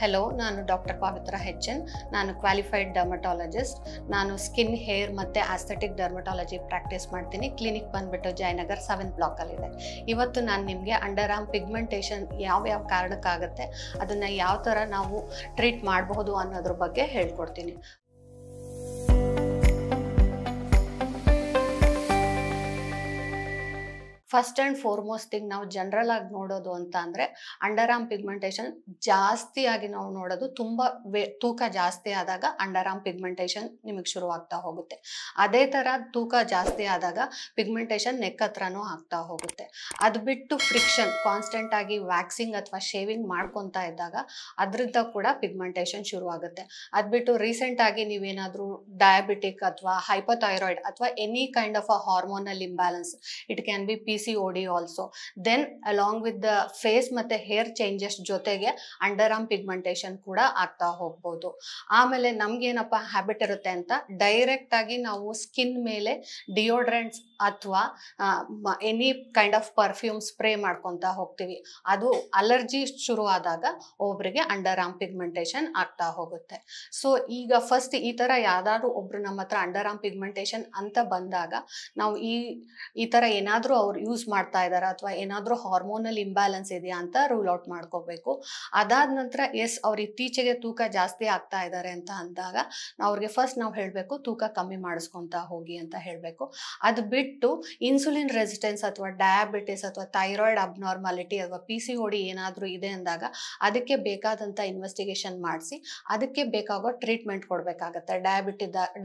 Hello, ನಾನು doctor ಪವಿತ್ರ ಹೆಚ್.ಎನ್. ನಾನು qualified dermatologist. ನಾನು ಸ್ಕಿನ್, ಹೇರ್ ಮತ್ತು ಆಸ್ಥೆಟಿಕ್ ಡರ್ಮಟಾಲಜಿ ಪ್ರಾಕ್ಟೀಸ್ ಮಾಡ್ತೀನಿ. ಕ್ಲಿನಿಕ್ ಬಂದುಬಿಟ್ಟು ಜಯನಗರ್ 7th ಬ್ಲಾಕಲ್ಲಿದೆ. ಇವತ್ತು ನಾನು ನಿಮಗೆ ಅಂಡರ್ ಆರ್ಮ್ ಪಿಗ್ಮೆಂಟೇಷನ್ ಯಾವ ಕಾರಣಕ್ಕಾಗುತ್ತೆ, ಅದನ್ನು ಯಾವ ಥರ ನಾವು ಟ್ರೀಟ್ ಮಾಡಬಹುದು ಅನ್ನೋದ್ರ ಬಗ್ಗೆ ಹೇಳ್ಕೊಡ್ತೀನಿ. ಫಸ್ಟ್ ಆ್ಯಂಡ್ ಫಾರ್ಮೋಸ್ಟ್ ಥಿಂಗ್ ನಾವು ಜನರಲ್ ಆಗಿ ನೋಡೋದು ಅಂತ ಅಂದರೆ ಅಂಡರ್ ಆರ್ಮ್ ಪಿಗ್ಮೆಂಟೇಷನ್ ಜಾಸ್ತಿಯಾಗಿ ನಾವು ನೋಡೋದು ತುಂಬ ತೂಕ ಜಾಸ್ತಿ ಆದಾಗ ಅಂಡರ್ ಆರ್ಮ್ ಪಿಗ್ಮೆಂಟೇಷನ್ ನಿಮಗೆ ಶುರುವಾಗ್ತಾ ಹೋಗುತ್ತೆ. ಅದೇ ಥರ ತೂಕ ಜಾಸ್ತಿ ಆದಾಗ ಪಿಗ್ಮೆಂಟೇಷನ್ ನೆಕ್ ಹತ್ರನೂ ಆಗ್ತಾ ಹೋಗುತ್ತೆ. ಅದು ಬಿಟ್ಟು ಫ್ರಿಕ್ಷನ್ ಕಾನ್ಸ್ಟೆಂಟ್ ಆಗಿ ವ್ಯಾಕ್ಸಿಂಗ್ ಅಥವಾ ಶೇವಿಂಗ್ ಮಾಡ್ಕೊತಾ ಇದ್ದಾಗ ಅದರಿಂದ ಕೂಡ ಪಿಗ್ಮೆಂಟೇಷನ್ ಶುರುವಾಗುತ್ತೆ. ಅದು ಬಿಟ್ಟು ರೀಸೆಂಟಾಗಿ ನೀವೇನಾದರೂ ಡಯಾಬಿಟಿಕ್ ಅಥವಾ ಹೈಪೋಥೈರಾಯ್ಡ್ ಅಥವಾ any kind of a hormonal imbalance, it can be PCOD also, then along with the face ಮತ್ತು ಹೇರ್ ಚೇಂಜಸ್ ಜೊತೆಗೆ ಅಂಡರ್ ಆರ್ಮ್ ಪಿಗ್ಮೆಂಟೇಷನ್ ಕೂಡ ಆಗ್ತಾ ಹೋಗ್ಬೋದು. ಆಮೇಲೆ ನಮ್ಗೇನಪ್ಪ ಹ್ಯಾಬಿಟ್ ಇರುತ್ತೆ ಅಂತ ಡೈರೆಕ್ಟ್ ಆಗಿ ನಾವು ಸ್ಕಿನ್ ಮೇಲೆ ಡಿಯೋಡ್ರೆಂಟ್ಸ್ ಅಥವಾ any kind of perfume spray ಮಾಡ್ಕೊತಾ ಹೋಗ್ತೀವಿ. ಅದು ಅಲರ್ಜಿ ಶುರು ಆದಾಗ ಒಬ್ಬರಿಗೆ ಅಂಡರ್ ಆರ್ಮ್ ಪಿಗ್ಮೆಂಟೇಷನ್ ಆಗ್ತಾ ಹೋಗುತ್ತೆ. ಸೊ ಈಗ ಫಸ್ಟ್ ಈ ಥರ ಯಾವ್ದಾದ್ರು ಒಬ್ರು ನಮ್ಮ ಹತ್ರ ಅಂಡರ್ ಆರ್ಮ್ ಪಿಗ್ಮೆಂಟೇಷನ್ ಅಂತ ಬಂದಾಗ ನಾವು ಈ ಥರ ಏನಾದರೂ ಅವ್ರು ಯೂಸ್ ಮಾಡ್ತಾ ಇದ್ದಾರೆ ಅಥವಾ ಏನಾದರೂ ಹಾರ್ಮೋನಲ್ ಇಂಬ್ಯಾಲೆನ್ಸ್ ಇದೆಯಾ ಅಂತ ರೂಲ್ ಔಟ್ ಮಾಡ್ಕೋಬೇಕು. ಅದಾದ ನಂತರ ಅವ್ರು ಇತ್ತೀಚೆಗೆ ತೂಕ ಜಾಸ್ತಿ ಆಗ್ತಾ ಇದ್ದಾರೆ ಅಂತ ಅಂದಾಗ ಅವ್ರಿಗೆ ಫಸ್ಟ್ ನಾವು ಹೇಳಬೇಕು ತೂಕ ಕಮ್ಮಿ ಮಾಡಿಸ್ಕೊತಾ ಹೋಗಿ ಅಂತ ಹೇಳಬೇಕು. ಅದು ಬಿಟ್ಟು ಇನ್ಸುಲಿನ್ ರೆಸಿಸ್ಟೆನ್ಸ್ ಅಥವಾ ಡಯಾಬಿಟಿಸ್ ಅಥವಾ ಥೈರಾಯ್ಡ್ ಅಬ್ನಾರ್ಮಾಲಿಟಿ ಅಥವಾ PCOD ಏನಾದರೂ ಇದೆ ಅಂದಾಗ ಅದಕ್ಕೆ ಬೇಕಾದಂಥ ಇನ್ವೆಸ್ಟಿಗೇಷನ್ ಮಾಡಿಸಿ ಅದಕ್ಕೆ ಬೇಕಾಗೋ ಟ್ರೀಟ್ಮೆಂಟ್ ಕೊಡಬೇಕಾಗತ್ತೆ.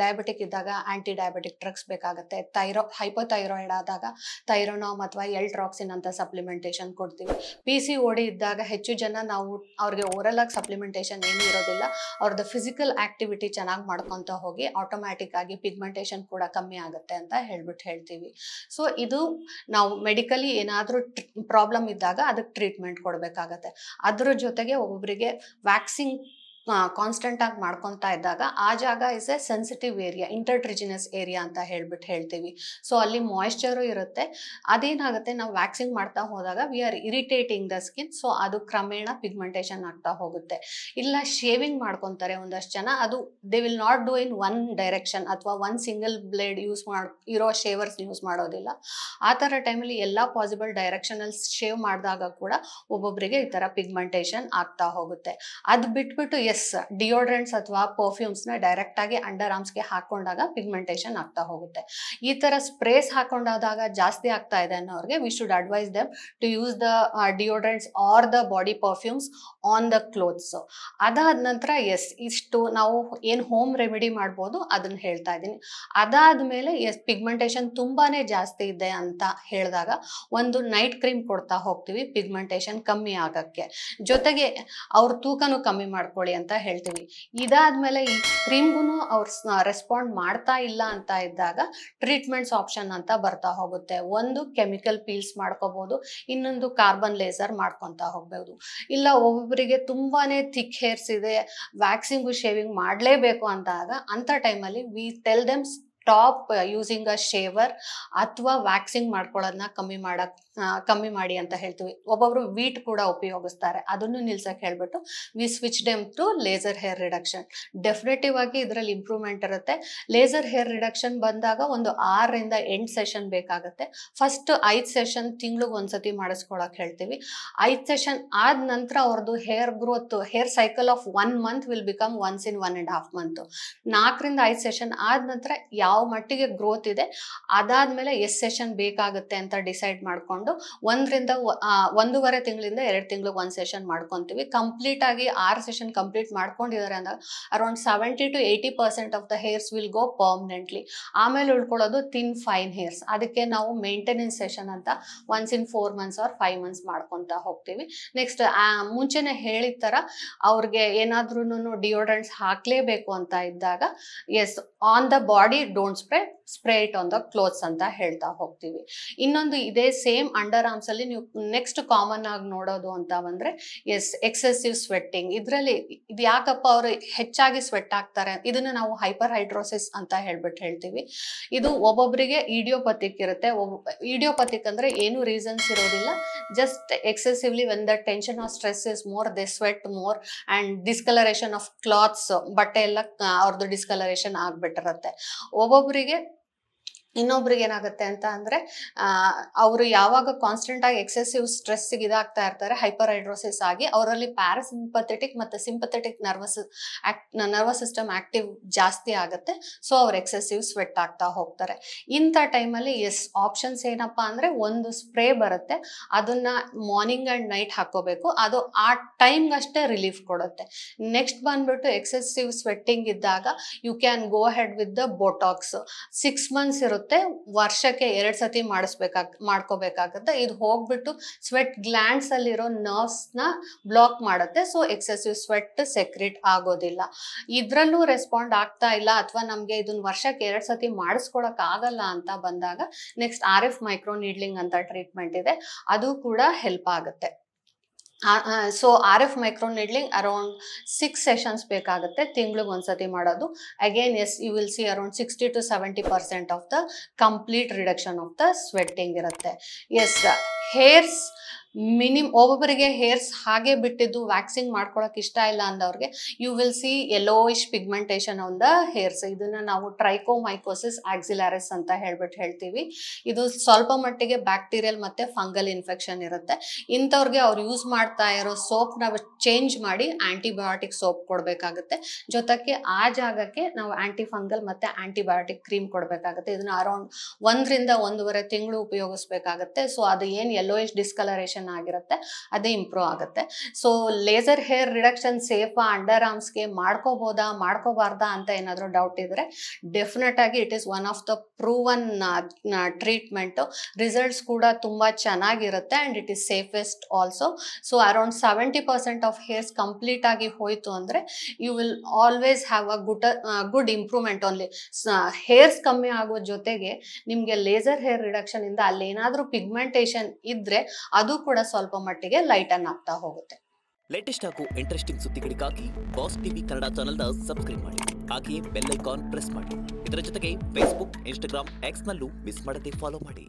ಡಯಾಬಿಟಿಕ್ ಇದ್ದಾಗ ಆ್ಯಂಟಿ ಡಯಾಬಿಟಿಕ್ ಡ್ರಗ್ಸ್ ಬೇಕಾಗುತ್ತೆ. ಹೈಪೋಥೈರಾಯ್ಡ್ ಆದಾಗ ಥೈರೋನಾಮ್ ಅಥವಾ ಎಲ್ಟ್ರಾಕ್ಸಿನ್ ಅಂತ ಸಪ್ಲಿಮೆಂಟೇಷನ್ ಕೊಡ್ತೀವಿ. PCOD ಇದ್ದಾಗ ಹೆಚ್ಚು ಜನ ನಾವು ಅವ್ರಿಗೆ ಓರಲ್ ಆಗಿ ಸಪ್ಲಿಮೆಂಟೇಷನ್ ಏನೂ ಇರೋದಿಲ್ಲ, ಅವ್ರದ್ದು ಫಿಸಿಕಲ್ ಆಕ್ಟಿವಿಟಿ ಚೆನ್ನಾಗಿ ಮಾಡ್ಕೊತಾ ಹೋಗಿ ಆಟೋಮ್ಯಾಟಿಕ್ ಆಗಿ ಪಿಗ್ಮೆಂಟೇಷನ್ ಕೂಡ ಕಮ್ಮಿ ಆಗುತ್ತೆ ಅಂತ ಹೇಳ್ತೀವಿ. ಸೊ ಇದು ನಾವು ಮೆಡಿಕಲಿ ಏನಾದರೂ ಪ್ರಾಬ್ಲಮ್ ಇದ್ದಾಗ ಅದಕ್ಕೆ ಟ್ರೀಟ್ಮೆಂಟ್ ಕೊಡಬೇಕಾಗತ್ತೆ. ಅದ್ರ ಜೊತೆಗೆ ಒಬ್ಬೊಬ್ಬರಿಗೆ ವ್ಯಾಕ್ಸಿಂಗ್ ಕಾನ್ಸ್ಟೆಂಟ್ ಆಗಿ ಮಾಡ್ಕೊತಾ ಇದ್ದಾಗ ಆ ಜಾಗ is a sensitive area, intertriginous area ಅಂತ ಹೇಳ್ತೀವಿ. ಸೊ ಅಲ್ಲಿ ಮಾಯಿಶ್ಚರು ಇರುತ್ತೆ. ಅದೇನಾಗುತ್ತೆ, ನಾವು ವ್ಯಾಕ್ಸಿಂಗ್ ಮಾಡ್ತಾ ಹೋದಾಗ we are irritating the skin. So ಅದು ಕ್ರಮೇಣ ಪಿಗ್ಮೆಂಟೇಷನ್ ಆಗ್ತಾ ಹೋಗುತ್ತೆ. ಇಲ್ಲ ಶೇವಿಂಗ್ ಮಾಡ್ಕೊತಾರೆ ಒಂದಷ್ಟು ಜನ, ಅದು they will not do in one direction ಅಥವಾ ಒನ್ ಸಿಂಗಲ್ ಬ್ಲೇಡ್ ಇರೋ ಶೇವರ್ಸ್ ಯೂಸ್ ಮಾಡೋದಿಲ್ಲ. ಆ ಥರ ಟೈಮಲ್ಲಿ ಎಲ್ಲ ಪಾಸಿಬಲ್ ಡೈರೆಕ್ಷನಲ್ಲಿ ಶೇವ್ ಮಾಡಿದಾಗ ಕೂಡ ಒಬ್ಬೊಬ್ಬರಿಗೆ ಈ ಥರ ಪಿಗ್ಮೆಂಟೇಷನ್ ಆಗ್ತಾ ಹೋಗುತ್ತೆ. ಅದು ಬಿಟ್ಬಿಟ್ಟು ಡಿಯೋಡ್ರೆಂಟ್ಸ್ ಅಥವಾ ಪರ್ಫ್ಯೂಮ್ಸ್ನ ಡೈರೆಕ್ಟ್ ಆಗಿ ಅಂಡರ್ ಆರ್ಮ್ಸ್ಗೆ ಹಾಕೊಂಡಾಗ ಪಿಗ್ಮೆಂಟೇಷನ್ ಆಗ್ತಾ ಹೋಗುತ್ತೆ. ಈ ಥರ ಸ್ಪ್ರೇಸ್ ಹಾಕೊಂಡಾದಾಗ ಜಾಸ್ತಿ ಆಗ್ತಾ ಇದೆ ಅನ್ನೋರಿಗೆ we should advise them to use the deodorants or the body perfumes on the clothes. ಅದಾದ ನಂತರ ಇಷ್ಟು ನಾವು ಏನು ಹೋಮ್ ರೆಮಿಡಿ ಮಾಡ್ಬೋದು ಅದನ್ನ ಹೇಳ್ತಾ ಇದ್ದೀನಿ. ಅದಾದ್ಮೇಲೆ ಪಿಗ್ಮೆಂಟೇಷನ್ ತುಂಬಾನೇ ಜಾಸ್ತಿ ಇದೆ ಅಂತ ಹೇಳಿದಾಗ ಒಂದು ನೈಟ್ ಕ್ರೀಮ್ ಕೊಡ್ತಾ ಹೋಗ್ತೀವಿ ಪಿಗ್ಮೆಂಟೇಷನ್ ಕಮ್ಮಿ ಆಗಕ್ಕೆ. ಜೊತೆಗೆ ಅವ್ರ ತೂಕನೂ ಕಮ್ಮಿ ಮಾಡ್ಕೊಳ್ಳಿ ಅಂತ ಹೇಳ್ತೀವಿ. ಇದಾದ್ಮೇಲೆ ಈ ಕ್ರೀಮ್ಗೂ ಅವ್ರು ರೆಸ್ಪಾಂಡ್ ಮಾಡ್ತಾ ಇಲ್ಲ ಅಂತ ಇದ್ದಾಗ ಟ್ರೀಟ್ಮೆಂಟ್ಸ್ ಆಪ್ಷನ್ ಅಂತ ಬರ್ತಾ ಹೋಗುತ್ತೆ. ಒಂದು ಕೆಮಿಕಲ್ ಪೀಲ್ಸ್ ಮಾಡ್ಕೋಬಹುದು, ಇನ್ನೊಂದು ಕಾರ್ಬನ್ ಲೇಸರ್ ಮಾಡ್ಕೊತಾ ಹೋಗ್ಬಹುದು. ಇಲ್ಲ ಒಬ್ಬೊಬ್ಬರಿಗೆ ತುಂಬಾನೇ ಥಿಕ್ ಹೇರ್ಸ್ ಇದೆ, ವ್ಯಾಕ್ಸಿಂಗು ಶೇವಿಂಗ್ ಮಾಡಲೇಬೇಕು ಅಂದಾಗ ಅಂತ ಟೈಮಲ್ಲಿ we tell them stop using a shaver ಅಥವಾ ವ್ಯಾಕ್ಸಿಂಗ್ ಮಾಡ್ಕೊಳ್ಳೋದನ್ನ ಕಮ್ಮಿ ಮಾಡಿ ಅಂತ ಹೇಳ್ತೀವಿ. ಒಬ್ಬೊಬ್ರು ವೀಟ್ ಕೂಡ ಉಪಯೋಗಿಸ್ತಾರೆ, ಅದನ್ನು ನಿಲ್ಸಕ್ಕೆ ಹೇಳ್ಬಿಟ್ಟು we switch them to laser hair reduction. Definitive ಆಗಿ ಇದರಲ್ಲಿ ಇಂಪ್ರೂವ್ಮೆಂಟ್ ಇರುತ್ತೆ. ಲೇಸರ್ ಹೇರ್ ರಿಡಕ್ಷನ್ ಬಂದಾಗ ಒಂದು 6 ರಿಂದ 8 ಸೆಷನ್ ಬೇಕಾಗುತ್ತೆ. ಫಸ್ಟ್ 5 ಸೆಷನ್ ತಿಂಗ್ಳಿಗೆ ಒಂದ್ಸತಿ ಮಾಡಿಸ್ಕೊಳಕ್ ಹೇಳ್ತೀವಿ. 5 ಸೆಷನ್ ಆದ ನಂತರ ಅವ್ರದ್ದು hair growth, hair cycle of 1 month will become once in 1.5 month. 4 ರಿಂದ 5 ಸೆಷನ್ ಆದ ನಂತರ ಯಾವ ಮಟ್ಟಿಗೆ ಗ್ರೋತ್ ಇದೆ ಅದಾದ್ಮೇಲೆ ಎಷ್ಟು ಸೆಷನ್ ಬೇಕಾಗುತ್ತೆ ಅಂತ ಡಿಸೈಡ್ ಮಾಡ್ಕೊಂಡು 1.5 ತಿಂಗಳಿಂದ 2 ತಿಂಗಳಿಗೆ 1 ಸೆಷನ್ ಮಾಡ್ಕೊಂತೀವಿ. ಕಂಪ್ಲೀಟ್ ಆಗಿ 6 ಸೆಷನ್ ಕಂಪ್ಲೀಟ್ ಮಾಡ್ಕೊಂಡಿದ್ದಾರೆ ಅಂದಾಗ around 70 to 80% of the hairs will go permanently. ಆಮೇಲೆ ಉಳ್ಕೊಳ್ಳೋದು ಥಿನ್ ಫೈನ್ ಹೇರ್ಸ್. ಅದಕ್ಕೆ ನಾವು ಮೇಂಟೆನೆನ್ಸ್ ಸೆಷನ್ ಅಂತ once in 4 months or 5 months ಮಾಡ್ಕೊತಾ ಹೋಗ್ತೀವಿ. ನೆಕ್ಸ್ಟ್ ಮುಂಚೆನೆ ಹೇಳಿದ ಥರ ಅವ್ರಿಗೆ ಏನಾದ್ರೂ ಡಿಯೋಡ್ರೆಂಟ್ಸ್ ಹಾಕ್ಲೇಬೇಕು ಅಂತ ಇದ್ದಾಗ on the body don't spray it on the clothes ಅಂತ ಹೇಳ್ತಾ ಹೋಗ್ತೀವಿ. ಇನ್ನೊಂದು ಇದೇ ಸೇಮ್ ಅಂಡರ್ ಆರ್ಮ್ಸ್ ಅಲ್ಲಿ ನೀವು ನೆಕ್ಸ್ಟ್ ಕಾಮನ್ ಆಗಿ ನೋಡೋದು ಅಂತ ಬಂದ್ರೆ ಎಕ್ಸೆಸಿವ್ ಸ್ವೆಟ್ಟಿಂಗ್. ಇದ್ರಲ್ಲಿ ಇದು ಯಾಕಪ್ಪ ಅವರು ಹೆಚ್ಚಾಗಿ ಸ್ವೆಟ್ ಆಗ್ತಾರೆ, ಇದನ್ನ ನಾವು ಹೈಪರ್ ಹೈಡ್ರೋಸಿಸ್ ಅಂತ ಹೇಳ್ತೀವಿ. ಇದು ಒಬ್ಬೊಬ್ಬರಿಗೆ ಇಡಿಯೋಪತಿಕ್ ಇರುತ್ತೆ. ಇಡಿಯೋಪತಿಕ್ ಅಂದ್ರೆ ಏನು ರೀಸನ್ಸ್ ಇರೋದಿಲ್ಲ, just excessively when the tension or stress is more they sweat more and discoloration of clothes, ಬಟ್ಟೆ ಎಲ್ಲ ಅವ್ರದ್ದು ಡಿಸ್ಕಲರೇಷನ್ ಆಗ್ಬಿಟ್ಟಿರುತ್ತೆ. ಒಬ್ಬೊಬ್ಬರಿಗೆ ಇನ್ನೊಬ್ರಿಗೆ ಏನಾಗುತ್ತೆ ಅಂತ ಅಂದ್ರೆ ಅವರು ಯಾವಾಗ ಕಾನ್ಸ್ಟೆಂಟ್ ಆಗಿ ಎಕ್ಸೆಸಿವ್ ಸ್ಟ್ರೆಸ್ ಇದಾಗ್ತಾ ಇರ್ತಾರೆ, ಹೈಪರ್ ಹೈಡ್ರೋಸಿಸ್ ಆಗಿ ಅವರಲ್ಲಿ ಪ್ಯಾರಾಸಿಂಪಥೆಟಿಕ್ ಮತ್ತೆ ಸಿಂಪಥೆಟಿಕ್ ನರ್ವಸ್ ಸಿಸ್ಟಮ್ ಆಕ್ಟಿವ್ ಜಾಸ್ತಿ ಆಗುತ್ತೆ. ಸೊ ಅವ್ರು ಎಕ್ಸೆಸಿವ್ ಸ್ವೆಟ್ ಆಗ್ತಾ ಹೋಗ್ತಾರೆ. ಇಂಥ ಟೈಮಲ್ಲಿ ಆಪ್ಷನ್ಸ್ ಏನಪ್ಪಾ ಅಂದ್ರೆ ಒಂದು ಸ್ಪ್ರೇ ಬರುತ್ತೆ, ಅದನ್ನ ಮಾರ್ನಿಂಗ್ ಅಂಡ್ ನೈಟ್ ಹಾಕೋಬೇಕು. ಅದು ಆ ಟೈಮ್ಗಷ್ಟೇ ರಿಲೀಫ್ ಕೊಡುತ್ತೆ. ನೆಕ್ಸ್ಟ್ ಬಂದ್ಬಿಟ್ಟು ಎಕ್ಸೆಸಿವ್ ಸ್ವೆಟ್ಟಿಂಗ್ ಇದ್ದಾಗ you can go head with the Botox. 6 months ಇರುತ್ತೆ, ವರ್ಷಕ್ಕೆ 2 ಸತಿ ಮಾಡ್ಕೋಬೇಕಾಗುತ್ತೆ. ಇದು ಹೋಗ್ಬಿಟ್ಟು ಸ್ವೆಟ್ ಗ್ಲ್ಯಾಂಡ್ಸ್ ಅಲ್ಲಿರೋ ನರ್ವ್ಸ್ ನ ಬ್ಲಾಕ್ ಮಾಡುತ್ತೆ. ಸೊ ಎಕ್ಸೆಸಿವ್ ಸ್ವೆಟ್ ಸೆಕ್ರೆಟ್ ಆಗೋದಿಲ್ಲ. ಇದ್ರಲ್ಲೂ ರೆಸ್ಪಾಂಡ್ ಆಗ್ತಾ ಇಲ್ಲ ಅಥವಾ ನಮ್ಗೆ ಇದನ್ನ ವರ್ಷಕ್ಕೆ 2 ಸತಿ ಮಾಡಿಸ್ಕೊಳಕ್ ಆಗಲ್ಲ ಅಂತ ಬಂದಾಗ ನೆಕ್ಸ್ಟ್ RF ಮೈಕ್ರೋ ನೀಡ್ಲಿಂಗ್ ಅಂತ ಟ್ರೀಟ್ಮೆಂಟ್ ಇದೆ, ಅದು ಕೂಡ ಹೆಲ್ಪ್ ಆಗುತ್ತೆ. So RF micro needling around 6 sessions ಬೇಕಾಗುತ್ತೆ, ತಿಂಗಳಿಗೆ ಒಂದ್ಸತಿ ಮಾಡೋದು. Again you will see around 60 to 70% of the complete reduction of the sweating ಇರುತ್ತೆ. ಹೇರ್ಸ್ ಒಬ್ಬೊಬ್ಬರಿಗೆ ಹೇರ್ಸ್ ಹಾಗೆ ಬಿಟ್ಟಿದ್ದು ವ್ಯಾಕ್ಸಿಂಗ್ ಮಾಡ್ಕೊಳಕ್ ಇಷ್ಟ ಇಲ್ಲ ಅಂದವ್ರಿಗೆ you will see yellowish pigmentation on the hairs. ಇದನ್ನ ನಾವು ಟ್ರೈಕೋಮೈಕೋಸಿಸ್ ಆಕ್ಸಿಲಾರಿಸ್ ಅಂತ ಹೇಳ್ತೀವಿ. ಇದು ಸ್ವಲ್ಪ ಮಟ್ಟಿಗೆ ಬ್ಯಾಕ್ಟೀರಿಯಲ್ ಮತ್ತೆ ಫಂಗಲ್ ಇನ್ಫೆಕ್ಷನ್ ಇರುತ್ತೆ. ಇಂಥವ್ರಿಗೆ ಅವ್ರು ಯೂಸ್ ಮಾಡ್ತಾ ಇರೋ ಸೋಪ್ ನಾವು ಚೇಂಜ್ ಮಾಡಿ ಆಂಟಿಬಯೋಟಿಕ್ ಸೋಪ್ ಕೊಡ್ಬೇಕಾಗುತ್ತೆ. ಜೊತೆಗೆ ಆ ಜಾಗಕ್ಕೆ ನಾವು ಆಂಟಿ ಫಂಗಲ್ ಮತ್ತೆ ಆಂಟಿಬಯೋಟಿಕ್ ಕ್ರೀಮ್ ಕೊಡ್ಬೇಕಾಗುತ್ತೆ. ಇದನ್ನ ಅರೌಂಡ್ 1 ರಿಂದ 1.5 ತಿಂಗಳು ಉಪಯೋಗಿಸ್ಬೇಕಾಗುತ್ತೆ. ಸೊ ಅದು ಏನ್ ಯೆಲ್ಲೋಯಿಶ್ ಡಿಸ್ಕಲರೇಷನ್ ಆಗಿರುತ್ತೆ ಅದೇ ಇಂಪ್ರೂವ್ ಆಗುತ್ತೆ. ಸೊ ಲೇಸರ್ ಹೇರ್ ರಿಡಕ್ಷನ್ ಸೇಫಾ, ಅಂಡರ್ ಆರ್ಮ್ಸ್ಗೆ ಮಾಡ್ಕೋಬಹುದಾ ಮಾಡ್ಕೋಬಾರ್ದಾ ಅಂತ ಏನಾದ್ರು ಡೌಟ್ ಇದ್ರೆ ಡೆಫಿನೆಟ್ ಆಗಿ it is one of the proven treatment. Results ಕೂಡ ತುಂಬಾ ಚೆನ್ನಾಗಿರುತ್ತೆ and it is safest also. So around 70% of hairs complete ಆಗಿ ಹೋಯ್ತು ಅಂದ್ರೆ you will always have a good improvement. Only hairs ಕಮ್ಮಿ ಆಗೋ ಜೊತೆಗೆ ನಿಮ್ಗೆ ಲೇಸರ್ ಹೇರ್ ರಿಡಕ್ಷನ್ ಇಂದ ಅಲ್ಲಿ ಏನಾದ್ರೂ ಪಿಗ್ಮೆಂಟೇಷನ್ ಇದ್ರೆ ಅದು ಕೂಡ ಸ್ವಲ್ಪ ಮಟ್ಟಿಗೆ ಲೈಟನ್ ಆಗ್ತಾ ಹೋಗುತ್ತೆ. ಲೇಟೆಸ್ಟ್ ಹಾಗೂ ಇಂಟ್ರೆಸ್ಟಿಂಗ್ ಸುದ್ದಿಗಳಿಗಾಗಿ ಬಾಸ್ ಟಿವಿ ಕನ್ನಡ ಚಾನೆಲ್ನ ಸಬ್ಸ್ಕ್ರೈಬ್ ಮಾಡಿ, ಹಾಗೆಯೇ ಬೆಲ್ ಐಕಾನ್ ಪ್ರೆಸ್ ಮಾಡಿ. ಇದರ ಜೊತೆಗೆ ಫೇಸ್ಬುಕ್, ಇನ್ಸ್ಟಾಗ್ರಾಮ್, ಎಕ್ಸ್ ನಲ್ಲೂ ಮಿಸ್ ಮಾಡದೆ ಫಾಲೋ ಮಾಡಿ.